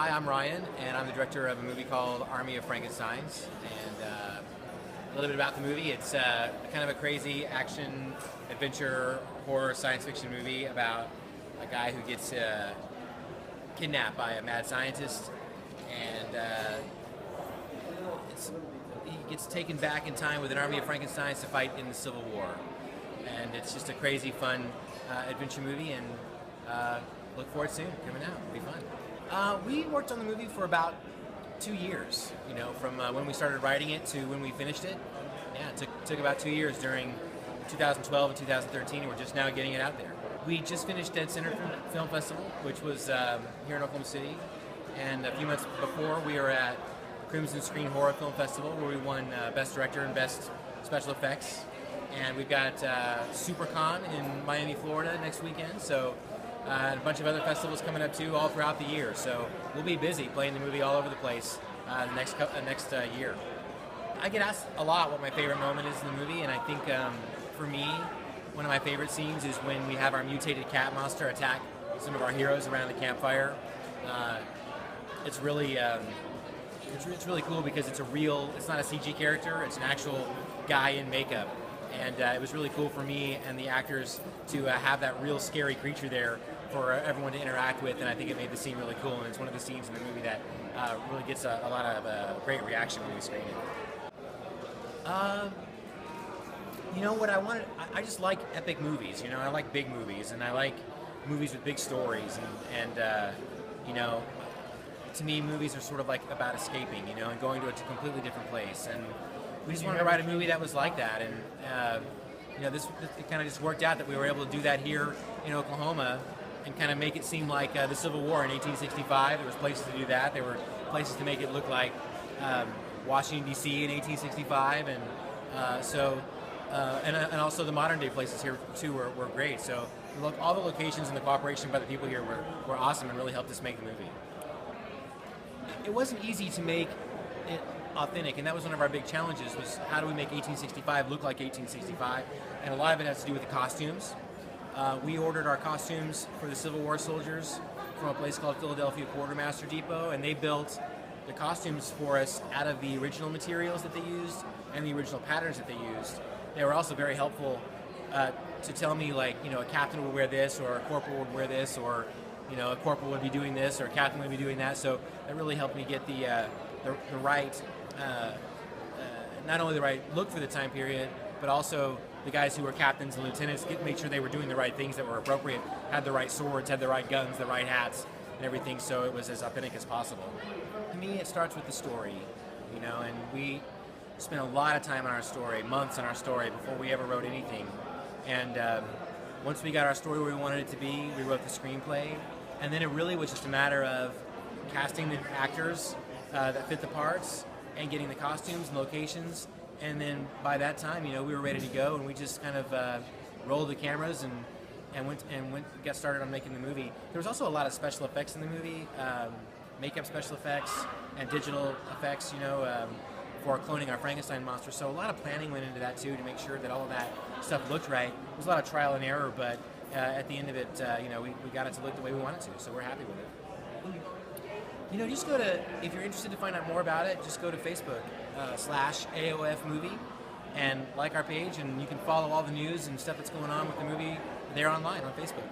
Hi, I'm Ryan, and I'm the director of a movie called Army of Frankensteins. And a little bit about the movie. It's kind of a crazy action, adventure, horror, science fiction movie about a guy who gets kidnapped by a mad scientist, and he gets taken back in time with an army of Frankensteins to fight in the Civil War. And it's just a crazy, fun adventure movie, and look for it soon, coming out. It'll be fun. We worked on the movie for about 2 years, from when we started writing it to when we finished it. Yeah, it took about 2 years during 2012 and 2013, and we're just now getting it out there. We just finished Dead Center Film Festival, which was here in Oklahoma City, and a few months before we were at Crimson Screen Horror Film Festival, where we won Best Director and Best Special Effects. And we've got SuperCon in Miami, Florida next weekend, so and a bunch of other festivals coming up too, all throughout the year. So we'll be busy playing the movie all over the place next year. I get asked a lot what my favorite moment is in the movie, and I think for me, one of my favorite scenes is when we have our mutated cat monster attack some of our heroes around the campfire. It's really cool because it's not a CG character, it's an actual guy in makeup. And it was really cool for me and the actors to have that real scary creature there for everyone to interact with, and I think it made the scene really cool, and it's one of the scenes in the movie that really gets a lot of great reaction when we screen it. What I wanted, I just like epic movies, I like big movies, and I like movies with big stories, and to me movies are sort of like about escaping, and going to a completely different place, and we just wanted to write a movie that was like that, and it kind of just worked out that we were able to do that here in Oklahoma and kind of make it seem like the Civil War in 1865. There was places to do that. There were places to make it look like Washington, D.C. in 1865, and and also the modern day places here too were great. So all the locations and the cooperation by the people here were awesome and really helped us make the movie. It wasn't easy to make it authentic, and that was one of our big challenges, was how do we make 1865 look like 1865, and a lot of it has to do with the costumes. We ordered our costumes for the Civil War soldiers from a place called Philadelphia Quartermaster Depot, and they built the costumes for us out of the original materials that they used and the original patterns that they used. They were also very helpful to tell me, like, a captain would wear this, or a corporal would wear this, or a corporal would be doing this, or a captain would be doing that. So that really helped me get the right, not only the right look for the time period, but also the guys who were captains and lieutenants made sure they were doing the right things that were appropriate, had the right swords, had the right guns, the right hats, and everything, so it was as authentic as possible. To me, it starts with the story, and we spent a lot of time on our story, months on our story, before we ever wrote anything. And once we got our story where we wanted it to be, we wrote the screenplay, and then it really was just a matter of casting the actors that fit the parts and getting the costumes and locations, and then by that time, we were ready to go, and we just kind of rolled the cameras and got started on making the movie. There was also a lot of special effects in the movie, makeup special effects and digital effects, for cloning our Frankenstein monster. So a lot of planning went into that too, to make sure that all of that stuff looked right. There was a lot of trial and error, but at the end of it, we got it to look the way we wanted to, so we're happy with it. Just go to, if you're interested to find out more about it, just go to Facebook /AOF movie and like our page, and you can follow all the news and stuff that's going on with the movie there online on Facebook.